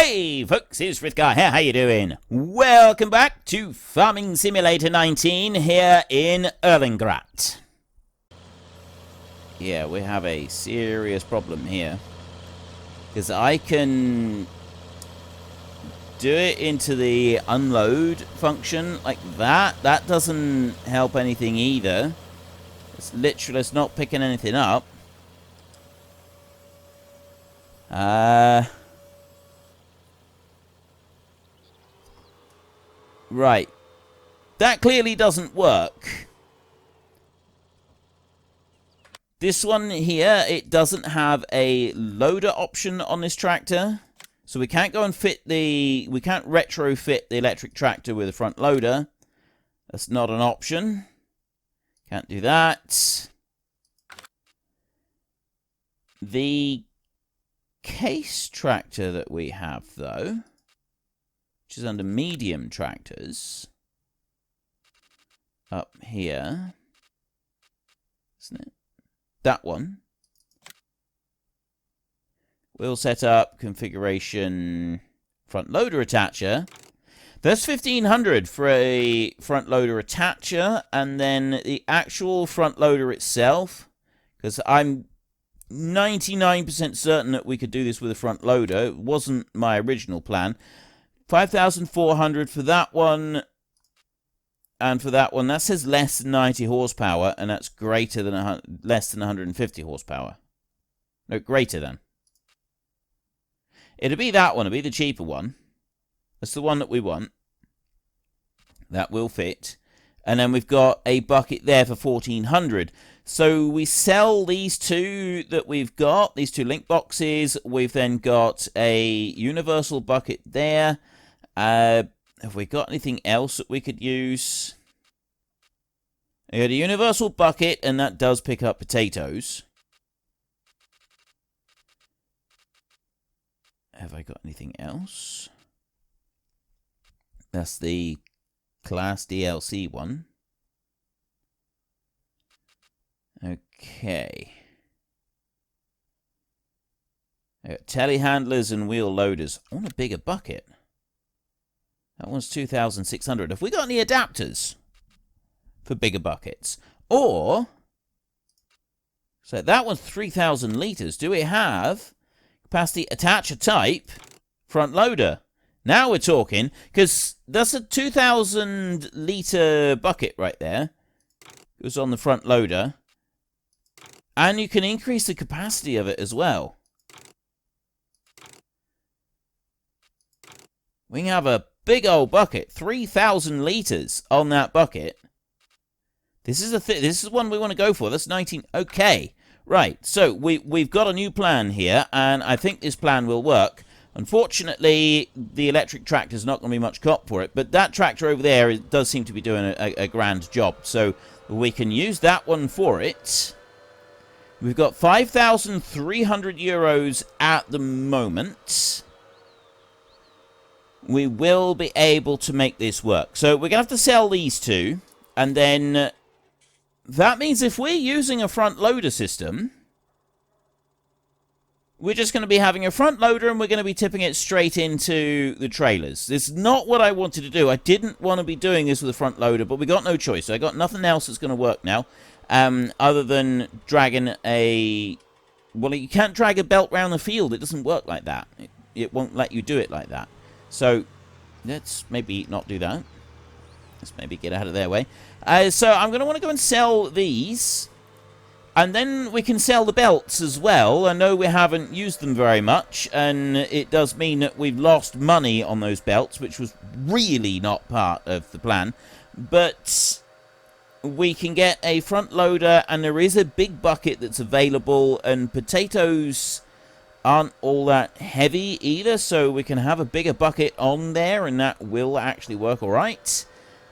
Hey folks, it's Frithgar here, how you doing? Welcome back to Farming Simulator 19 here in Erlengrat. Yeah, we have a serious problem here. Because I can do it into the unload function like that. That doesn't help anything either. It's literally, it's not picking anything up. Right. That clearly doesn't work. This one here, it doesn't have a loader option on this tractor. So we can't go and we can't retrofit the electric tractor with a front loader. That's not an option. Can't do that. The case tractor that we have, though, which is under medium tractors, up here, isn't it? That one. We'll set up configuration front loader attacher. That's 1500 for a front loader attacher, and then the actual front loader itself, because I'm 99% certain that we could do this with a front loader. It wasn't my original plan. 5,400 for that one, and for that one, that says less than 90 horsepower, and that's greater than less than 150 horsepower. No, greater than. It'll be that one. It'll be the cheaper one. That's the one that we want. That will fit. And then we've got a bucket there for 1,400. So we sell these two that we've got, these two link boxes. We've then got a universal bucket there. Have we got anything else that we could use? We got a universal bucket, and that does pick up potatoes. Have I got anything else? That's the Class DLC one. Okay. Telehandlers and wheel loaders. I want a bigger bucket. That one's 2,600. Have we got any adapters for bigger buckets? Or, so that one's 3,000 litres. Do we have capacity attacher type front loader? Now we're talking, because that's a 2,000 litre bucket right there. It was on the front loader. And you can increase the capacity of it as well. We can have a big old bucket, 3,000 litres on that bucket. This is this is one we want to go for. That's 19. Okay, right. So we've got a new plan here, and I think this plan will work. Unfortunately, the electric tractor is not going to be much cop for it, but that tractor over there does seem to be doing a grand job. So we can use that one for it. We've got 5,300 euros at the moment. We will be able to make this work. So we're going to have to sell these two. And then that means if we're using a front loader system, we're just going to be having a front loader and we're going to be tipping it straight into the trailers. This is not what I wanted to do. I didn't want to be doing this with a front loader, but we got no choice. So I got nothing else that's going to work now. Other than dragging a... Well, you can't drag a belt round the field. It doesn't work like that. It won't let you do it like that. So, let's maybe not do that. Let's maybe get out of their way. So, I'm going to want to go and sell these. And then we can sell the belts as well. I know we haven't used them very much. And it does mean that we've lost money on those belts, which was really not part of the plan. But we can get a front loader, and there is a big bucket that's available, and potatoes aren't all that heavy either, so we can have a bigger bucket on there, and that will actually work all right.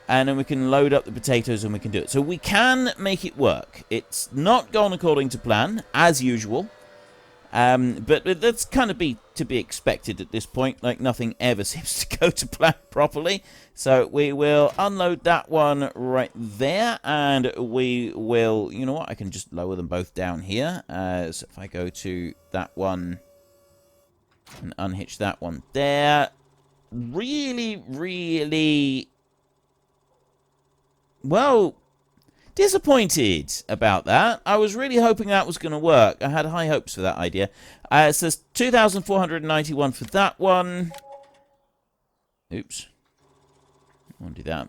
And then we can load up the potatoes and we can do it. So we can make it work. It's not gone according to plan, as usual. But that's kind of to be expected at this point. Like, nothing ever seems to go to plan properly. So we will unload that one right there. And we will... You know what? I can just lower them both down here. So if I go to that one And unhitch that one there. Really, really... well, disappointed about that. I was really hoping that was going to work. I had high hopes for that idea. It says 2,491 for that one. Oops. I want to do that.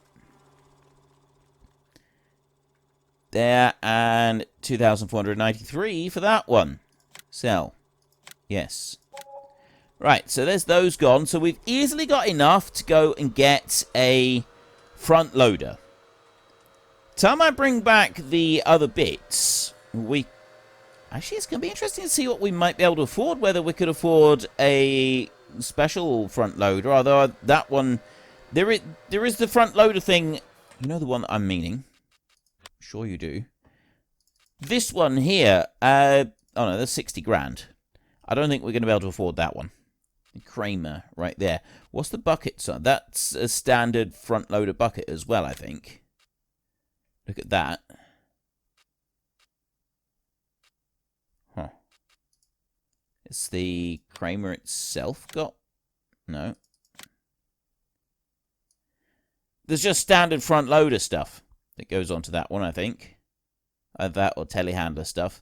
There, and 2,493 for that one. Sell. Yes. Right, so there's those gone. So we've easily got enough to go and get a front loader. Time I bring back the other bits, actually, it's going to be interesting to see what we might be able to afford, whether we could afford a special front loader, although that one, there is the front loader thing, you know the one that I'm meaning? Sure you do. This one here, oh no, that's 60 grand. I don't think we're going to be able to afford that one. Kramer, right there. What's the bucket? So that's a standard front loader bucket as well, I think. Look at that. Huh. It's the Kramer itself got? No. There's just standard front loader stuff that goes onto that one, I think. That or telehandler stuff.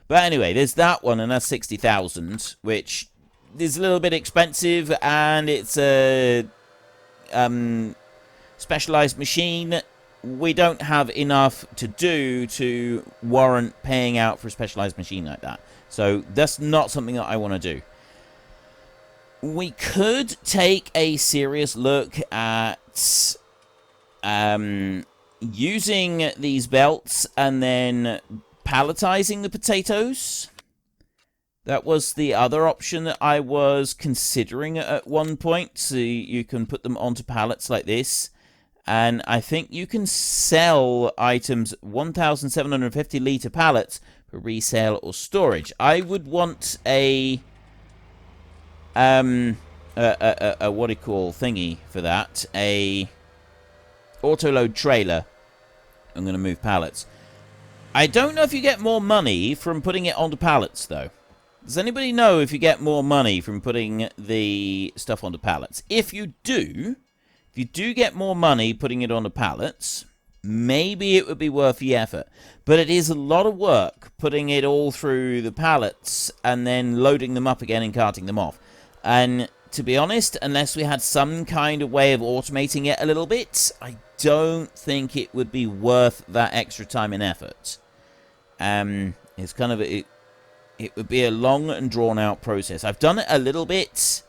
But anyway, there's that one, and that's 60,000, which is a little bit expensive, and it's a specialized machine. We don't have enough to do to warrant paying out for a specialized machine like that. So that's not something that I want to do. We could take a serious look at using these belts and then palletizing the potatoes. That was the other option that I was considering at one point. So you can put them onto pallets like this. And I think you can sell items 1,750 litre pallets for resale or storage. I would want a what do you call thingy for that? A autoload trailer. I'm going to move pallets. I don't know if you get more money from putting it onto pallets, though. Does anybody know if you get more money from putting the stuff onto pallets? If you do get more money putting it onto pallets, maybe it would be worth the effort. But it is a lot of work putting it all through the pallets and then loading them up again and carting them off. And to be honest, unless we had some kind of way of automating it a little bit, I don't think it would be worth that extra time and effort. It's kind of it would be a long and drawn out process. I've done it a little bit.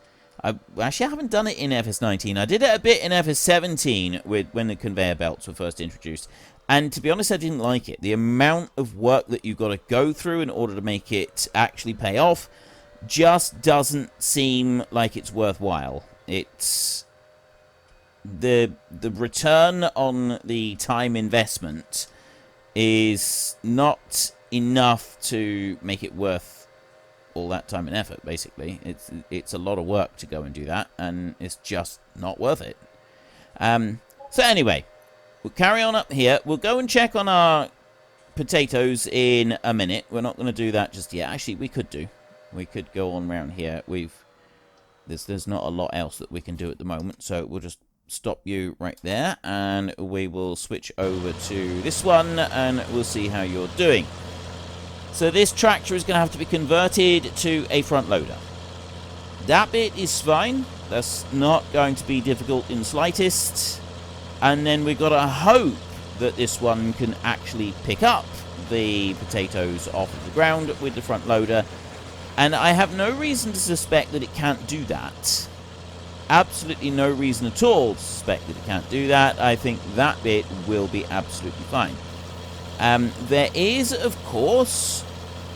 I haven't done it in FS19. I did it a bit in FS17 when the conveyor belts were first introduced. And to be honest, I didn't like it. The amount of work that you've got to go through in order to make it actually pay off just doesn't seem like it's worthwhile. It's the return on the time investment is not enough to make it worth all that time and effort. Basically, it's a lot of work to go and do that, and it's just not worth it. So anyway, we'll carry on up here. We'll go and check on our potatoes in a minute. We're not going to do that just yet. Actually, we could go on around here. There's not a lot else that we can do at the moment, so we'll just stop you right there, and we will switch over to this one, and we'll see how you're doing. So this tractor is going to have to be converted to a front loader. That bit is fine. That's not going to be difficult in the slightest. And then we've got to hope that this one can actually pick up the potatoes off of the ground with the front loader. And I have no reason to suspect that it can't do that. Absolutely no reason at all to suspect that it can't do that. I think that bit will be absolutely fine. There is, of course,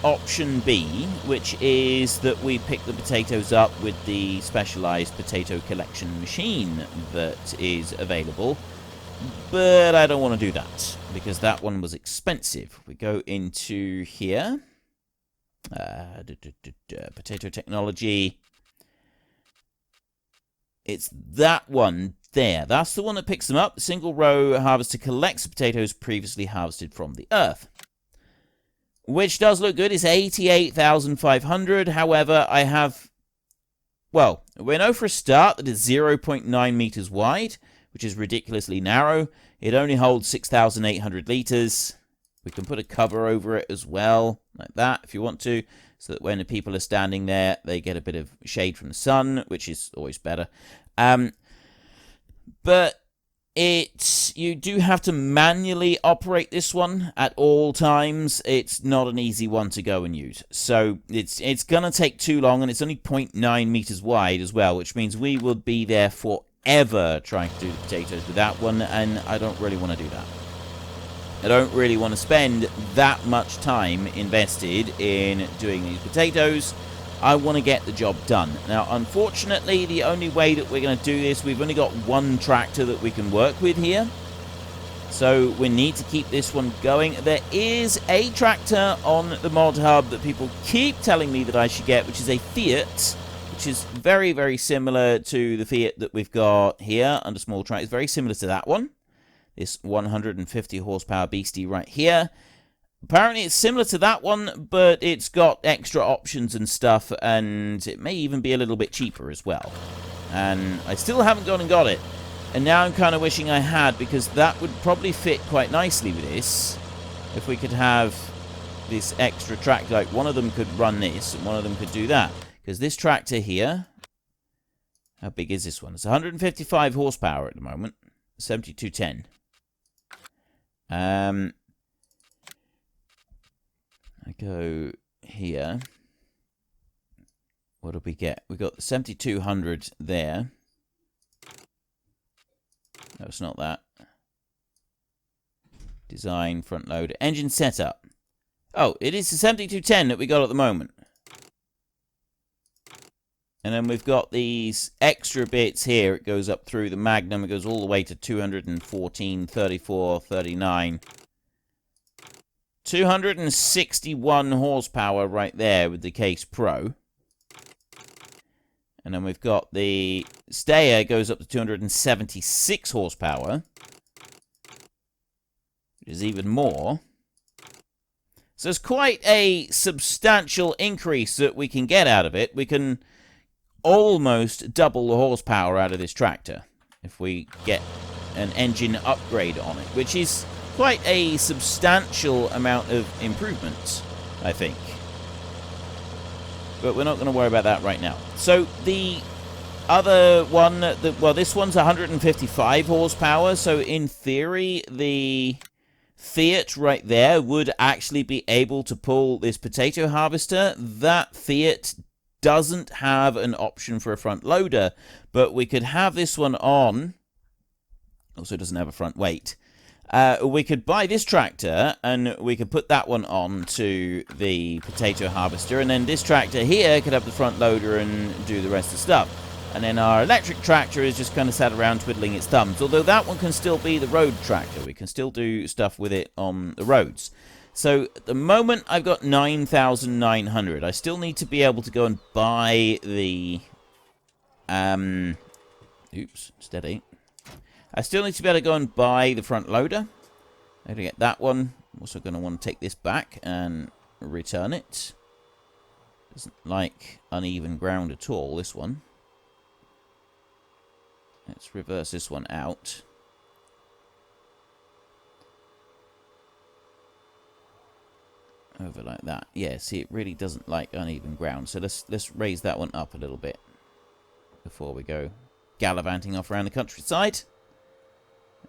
option B, which is that we pick the potatoes up with the specialized potato collection machine that is available. But I don't want to do that, because that one was expensive. We go into here. Potato technology. It's that one there. That's the one that picks them up. The single row harvester collects the potatoes previously harvested from the earth. Which does look good. It's 88,500. However, I have well, we know for a start that it's 0.9 meters wide, which is ridiculously narrow. It only holds 6,800 liters. We can put a cover over it as well, like that, if you want to, so that when the people are standing there, they get a bit of shade from the sun, which is always better. But you do have to manually operate this one at all times. It's not an easy one to go and use. So it's going to take too long, and it's only 0.9 meters wide as well, which means we will be there forever trying to do the potatoes with that one, and I don't really want to do that. I don't really want to spend that much time invested in doing these potatoes. I want to get the job done. Now, unfortunately, the only way that we're going to do this, we've only got one tractor that we can work with here. So we need to keep this one going. There is a tractor on the mod hub that people keep telling me that I should get, which is a Fiat, which is very, very similar to the Fiat that we've got here under small tractor. It's very similar to that one. This 150 horsepower beastie right here. Apparently it's similar to that one, but it's got extra options and stuff, and it may even be a little bit cheaper as well. And I still haven't gone and got it. And now I'm kind of wishing I had, because that would probably fit quite nicely with this. If we could have this extra tractor, like one of them could run this, and one of them could do that. Because this tractor here, how big is this one? It's 155 horsepower at the moment, 7210. I go here. What do we get? We got the 7200 there. No, it's not that. Design, front load, engine setup. Oh, it is the 7210 that we got at the moment. And then we've got these extra bits here. It goes up through the Magnum. It goes all the way to 214, 34, 39. 261 horsepower right there with the Case Pro. And then we've got the Stayer goes up to 276 horsepower. Which is even more. So it's quite a substantial increase that we can get out of it. We can almost double the horsepower out of this tractor if we get an engine upgrade on it, which is quite a substantial amount of improvement, I think. But we're not going to worry about that right now. So the other one, well, this one's 155 horsepower, so in theory, the Fiat right there would actually be able to pull this potato harvester. That Fiat doesn't have an option for a front loader, but we could have this one on. Also doesn't have a front weight. We could buy this tractor, and we could put that one on to the potato harvester, and then this tractor here could have the front loader and do the rest of the stuff. And then our electric tractor is just kind of sat around twiddling its thumbs, although that one can still be the road tractor. We can still do stuff with it on the roads. So at the moment, I've got 9,900. I still need to be able to go and buy the... Oops, steady. I still need to be able to go and buy the front loader. I'm going to get that one. I'm also going to want to take this back and return it. Doesn't like uneven ground at all, this one. Let's reverse this one out. Over like that. Yeah, see, it really doesn't like uneven ground. So let's raise that one up a little bit before we go gallivanting off around the countryside.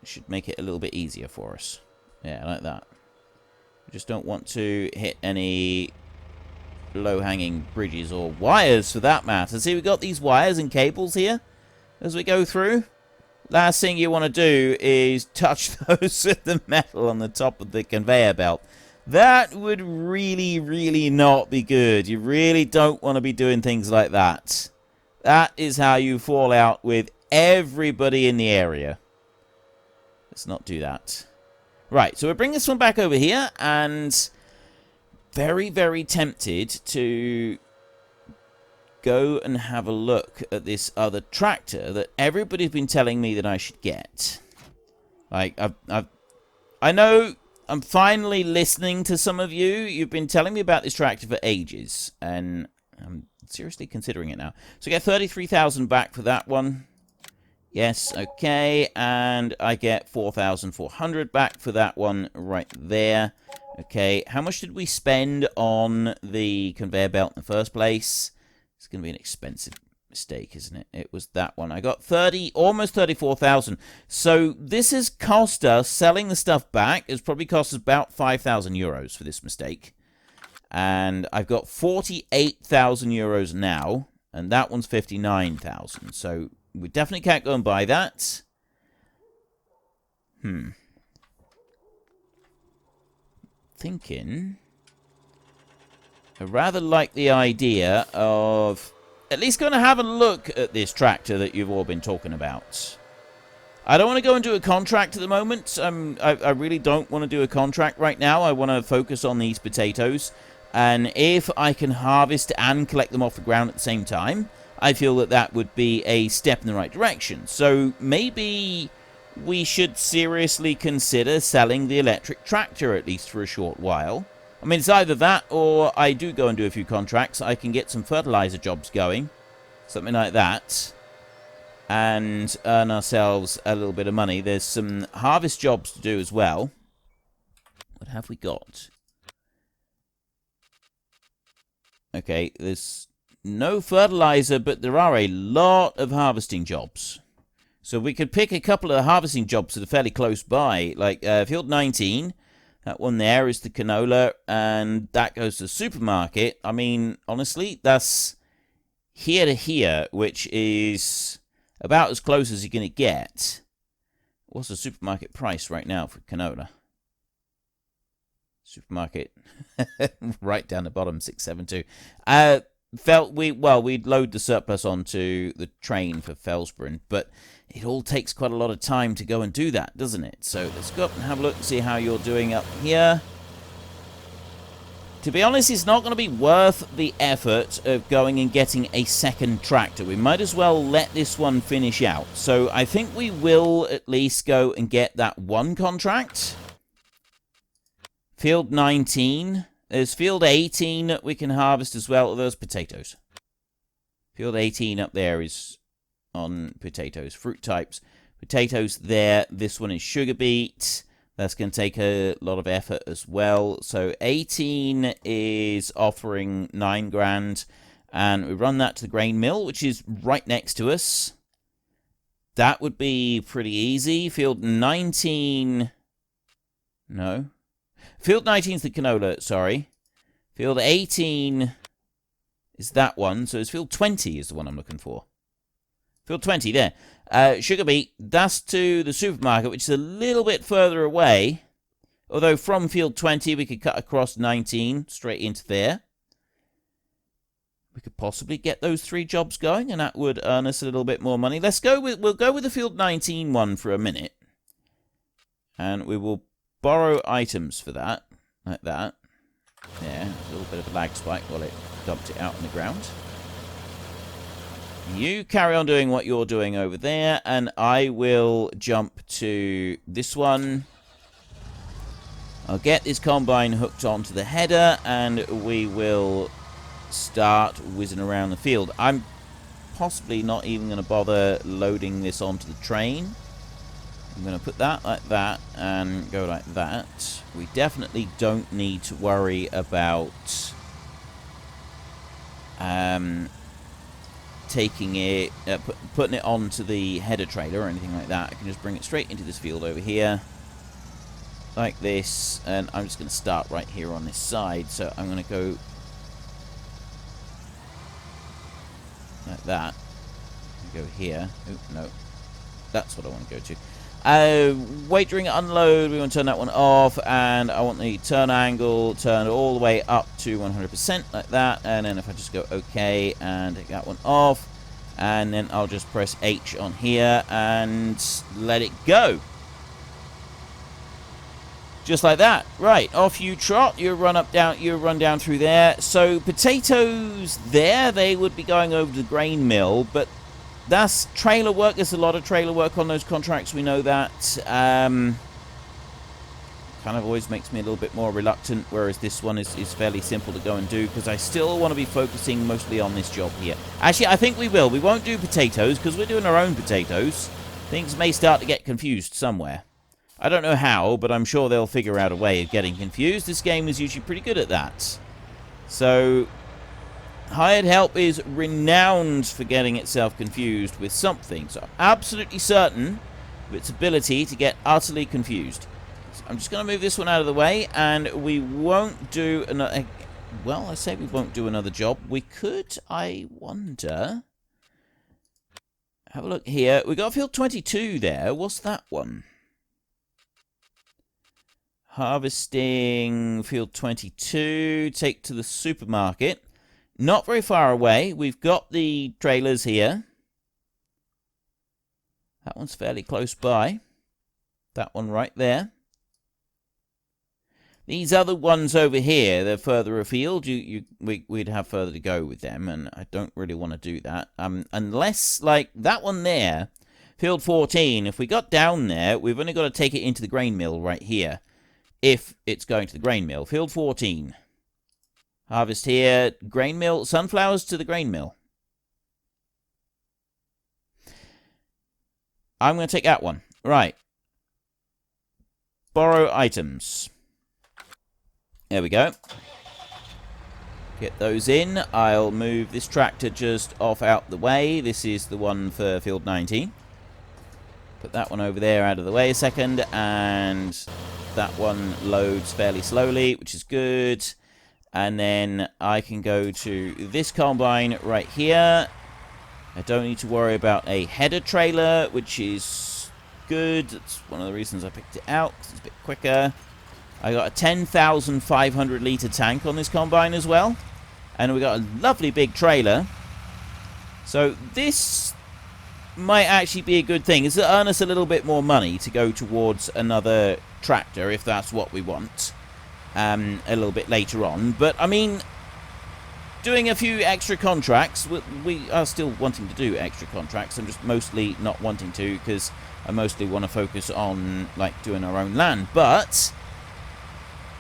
It should make it a little bit easier for us. Yeah, like that. We just don't want to hit any low-hanging bridges or wires for that matter. See, we've got these wires and cables here as we go through. Last thing you want to do is touch those with the metal on the top of the conveyor belt. That would really, really not be good. You really don't want to be doing things like that. That is how you fall out with everybody in the area. Let's not do that. Right, so we'll bring this one back over here, and very, very tempted to go and have a look at this other tractor that everybody's been telling me that I should get. Like, I know I'm finally listening to some of you. You've been telling me about this tractor for ages, and I'm seriously considering it now. So I get 33,000 back for that one. Yes, okay, and I get 4,400 back for that one right there. Okay, how much did we spend on the conveyor belt in the first place? It's going to be an expensive mistake, isn't it? It was that one. I got almost 34,000. So this has cost us, selling the stuff back, it's probably cost us about 5,000 euros for this mistake. And I've got 48,000 euros now, and that one's 59,000. So we definitely can't go and buy that. Thinking, I rather like the idea of at least going to have a look at this tractor that you've all been talking about. I don't want to go and do a contract at the moment. I really don't want to do a contract right now. I want to focus on these potatoes. And if I can harvest and collect them off the ground at the same time, I feel that that would be a step in the right direction. So maybe we should seriously consider selling the electric tractor, at least for a short while. I mean, it's either that or I do go and do a few contracts. I can get some fertilizer jobs going, something like that, and earn ourselves a little bit of money. There's some harvest jobs to do as well. What have we got? Okay, there's no fertilizer, but there are a lot of harvesting jobs. So we could pick a couple of harvesting jobs that are fairly close by, like Field 19. That one there is the canola, and that goes to the supermarket. I mean, honestly, that's here to here, which is about as close as you're going to get. What's the supermarket price right now for canola? Supermarket, right down the bottom, 672. We'd load the surplus onto the train for Felsbrunn, but it all takes quite a lot of time to go and do that, doesn't it? So let's go up and have a look and see how you're doing up here. To be honest, it's not going to be worth the effort of going and getting a second tractor. We might as well let this one finish out. So I think we will at least go and get that one contract. Field 19. There's Field 18 that we can harvest as well. Those potatoes. Field 18 up there is on potatoes. Fruit types. Potatoes there. This one is sugar beet. That's going to take a lot of effort as well. So 18 is offering 9 grand. And we run that to the grain mill, which is right next to us. That would be pretty easy. Field 19... No. Field 19 is the canola, sorry. Field 18 is that one. So it's Field 20 is the one I'm looking for. Field 20, there. Sugar beet, that's to the supermarket, which is a little bit further away. Although from Field 20, we could cut across 19 straight into there. We could possibly get those 3 jobs going, and that would earn us a little bit more money. We'll go with the Field 19 one for a minute. And we will borrow items for that, like that. Yeah, a little bit of a lag spike while it dumped it out on the ground. You carry on doing what you're doing over there, and I will jump to this one. I'll get this combine hooked onto the header, and we will start whizzing around the field. I'm possibly not even going to bother loading this onto the train. I'm going to put that like that and go like that. We definitely don't need to worry about taking it, putting it onto the header trailer or anything like that. I can just bring it straight into this field over here, like this, and I'm just going to start right here on this side. So I'm going to go like that. Go here. Oh, no. That's what I want to go to. Wait during unload, we want to turn that one off, and I want the turn angle turned all the way up to 100% like that, and then if I just go OK and take that one off, and then I'll just press H on here and let it go. Just like that. Right, off you trot, you run down through there. So potatoes there, they would be going over to the grain mill, but that's trailer work. There's a lot of trailer work on those contracts. We know that. Can't kind of always makes me a little bit more reluctant, whereas this one is fairly simple to go and do, because I still want to be focusing mostly on this job here. Actually, I think we will. We won't do potatoes, because we're doing our own potatoes. Things may start to get confused somewhere. I don't know how, but I'm sure they'll figure out a way of getting confused. This game is usually pretty good at that. So, hired help is renowned for getting itself confused with something. So, I'm absolutely certain of its ability to get utterly confused. So I'm just going to move this one out of the way, and we won't do another... Well, I say we won't do another job. We could, I wonder... Have a look here. We got field 22 there. What's that one? Harvesting field 22. Take to the supermarket. Not very far away. We've got the trailers here. That one's fairly close by. That one right there. These other ones over here, they're further afield. We'd have further to go with them, and I don't really want to do that. Unless, like, that one there, field 14, if we got down there, we've only got to take it into the grain mill right here. If it's going to the grain mill. Field 14. Harvest here, grain mill, sunflowers to the grain mill. I'm going to take that one. Right. Borrow items. There we go. Get those in. I'll move this tractor just off out the way. This is the one for field 19. Put that one over there out of the way a second. And that one loads fairly slowly, which is good. And then I can go to this combine right here. I don't need to worry about a header trailer, which is good. That's one of the reasons I picked it out, because it's a bit quicker. I got a 10,500 litre tank on this combine as well. And we got a lovely big trailer. So this might actually be a good thing. It's to earn us a little bit more money to go towards another tractor, if that's what we want. A little bit later on. But, I mean, doing a few extra contracts, we are still wanting to do extra contracts. I'm just mostly not wanting to, because I mostly want to focus on, like, doing our own land. But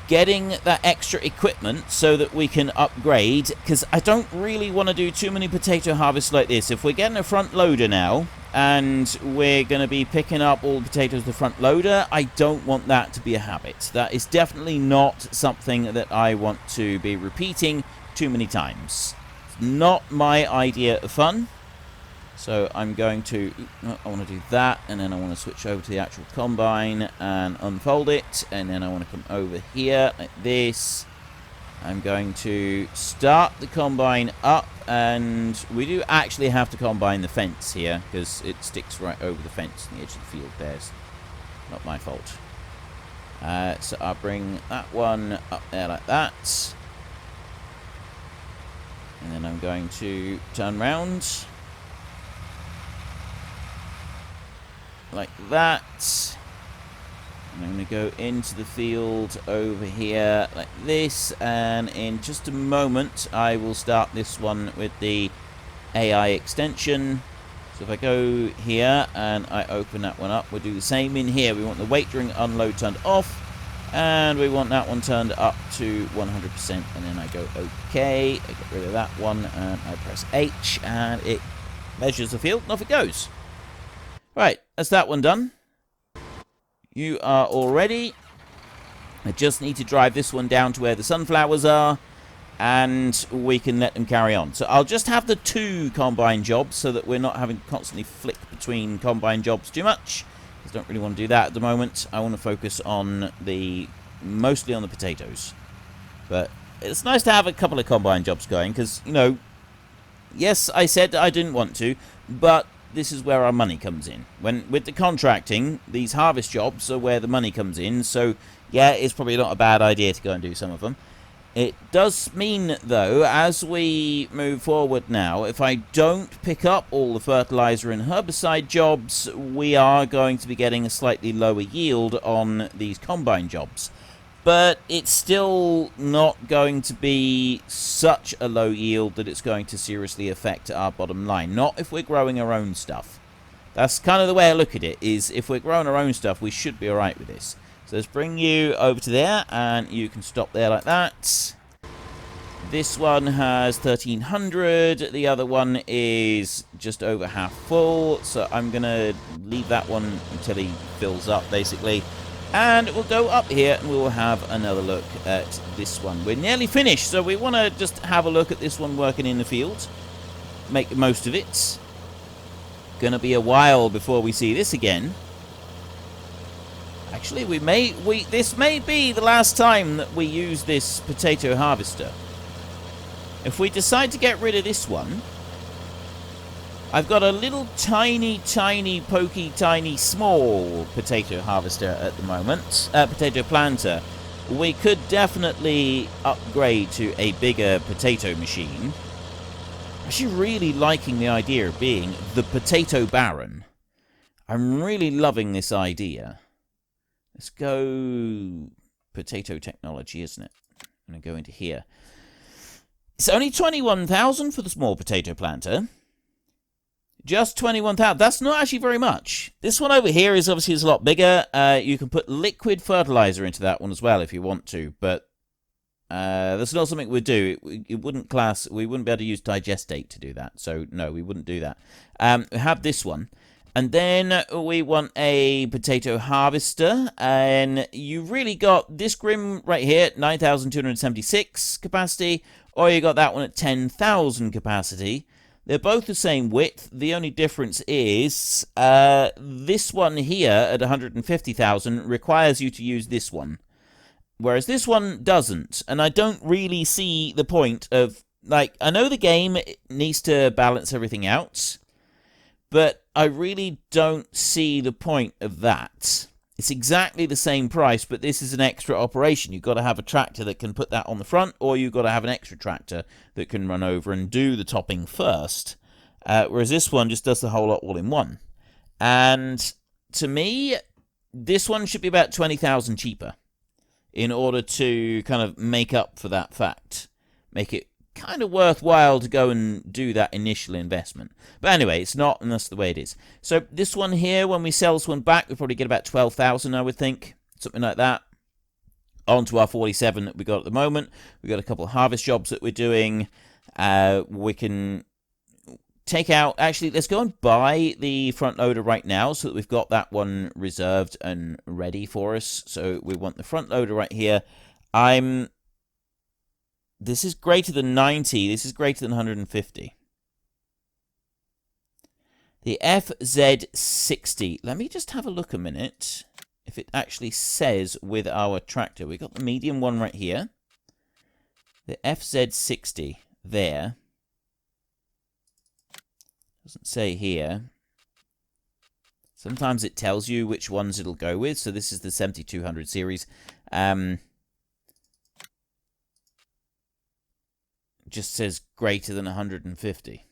getting that extra equipment so that we can upgrade, because I don't really want to do too many potato harvests like this. If we're getting a front loader now, and we're going to be picking up all the potatoes with the front loader, I don't want that to be a habit. That is definitely not something that I want to be repeating too many times. It's not my idea of fun. So I'm going to, I want to do that, and then I want to switch over to the actual combine and unfold it, and then I want to come over here like this. I'm going to start the combine up, and we do actually have to combine the fence here, because it sticks right over the fence on the edge of the field there. It's not my fault. So I'll bring that one up there like that. And then I'm going to turn round. Like that. And I'm going to go into the field over here like this, and in just a moment I will start this one with the AI extension. So if I go here and I open that one up, we'll do the same in here. We want the wait during unload turned off, and we want that one turned up to 100%, and then I go OK. I get rid of that one, and I press H, and it measures the field, and off it goes. Right, that's that one done. You are all ready. I just need to drive this one down to where the sunflowers are, and we can let them carry on. So I'll just have the 2 combine jobs so that we're not having to constantly flick between combine jobs too much. I don't really want to do that at the moment. I want to focus on mostly on the potatoes. But it's nice to have a couple of combine jobs going, because, you know, yes, I said I didn't want to, but this is where our money comes in. With the contracting, these harvest jobs are where the money comes in. So, yeah, it's probably not a bad idea to go and do some of them. It does mean, though, as we move forward now, if I don't pick up all the fertilizer and herbicide jobs, we are going to be getting a slightly lower yield on these combine jobs. But it's still not going to be such a low yield that it's going to seriously affect our bottom line. Not if we're growing our own stuff. That's kind of the way I look at it, is if we're growing our own stuff, we should be alright with this. So let's bring you over to there, and you can stop there like that. This one has 1,300. The other one is just over half full. So I'm going to leave that one until he fills up, basically. And we'll go up here, and we'll have another look at this one. We're nearly finished, so we want to just have a look at this one working in the field. Make the most of it. Gonna be a while before we see this again. Actually, this may be the last time that we use this potato harvester. If we decide to get rid of this one, I've got a little tiny, pokey, tiny, small potato harvester at the moment. Potato planter. We could definitely upgrade to a bigger potato machine. I'm actually really liking the idea of being the potato baron. I'm really loving this idea. Let's go potato technology, isn't it? I'm going to go into here. It's only 21,000 for the small potato planter. Just 21,000. That's not actually very much. This one over here is obviously a lot bigger. You can put liquid fertilizer into that one as well if you want to, but that's not something we'd do. It wouldn't class. We wouldn't be able to use digestate to do that. So no, we wouldn't do that. We have this one. And then we want a potato harvester, and you've really got this Grim right here, 9,276 capacity, or you got that one at 10,000 capacity. They're both the same width. The only difference is this one here at 150,000 requires you to use this one, whereas this one doesn't. And I don't really see the point of, like, I know the game needs to balance everything out, but I really don't see the point of that. It's exactly the same price, but this is an extra operation. You've got to have a tractor that can put that on the front, or you've got to have an extra tractor that can run over and do the topping first. Whereas this one just does the whole lot all in one. And to me, this one should be about 20,000 cheaper in order to kind of make up for that fact. Make it kind of worthwhile to go and do that initial investment. But anyway, it's not, and that's the way it is. So this one here, when we sell this one back, we probably get about 12,000, I would think. Something like that. On to our 47 that we got at the moment. We've got a couple of harvest jobs that we're doing. We can take out... Actually, let's go and buy the front loader right now so that we've got that one reserved and ready for us. So we want the front loader right here. This is greater than 90. This is greater than 150. The FZ60. Let me just have a look a minute if it actually says with our tractor. We got the medium one right here. The FZ60 there. Doesn't say here. Sometimes it tells you which ones it'll go with. So this is the 7200 series. Just says greater than 150.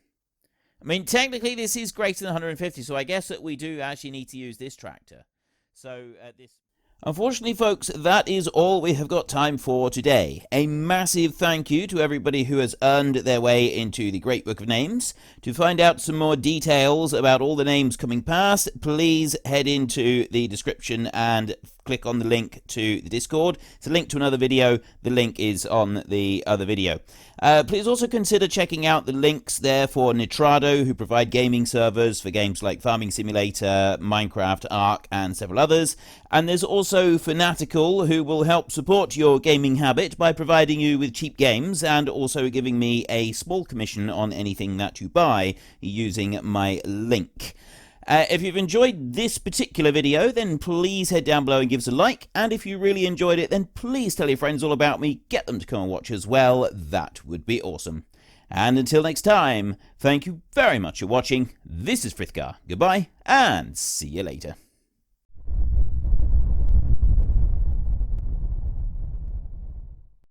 I mean, technically this is greater than 150, so I guess that we do actually need to use this tractor. So unfortunately, folks, that is all we have got time for today. A massive thank you to everybody who has earned their way into the Great Book of Names. To find out some more details about all the names coming past, please head into the description and click on the link to the Discord. It's a link to another video. The link is on the other video. Please also consider checking out the links there for Nitrado, who provide gaming servers for games like Farming Simulator, Minecraft, Ark, and several others. And there's also Fanatical, who will help support your gaming habit by providing you with cheap games and also giving me a small commission on anything that you buy using my link. If you've enjoyed this particular video, then please head down below and give us a like. And if you really enjoyed it, then please tell your friends all about me. Get them to come and watch as well. That would be awesome. And until next time, thank you very much for watching. This is Frithgar. Goodbye, and see you later.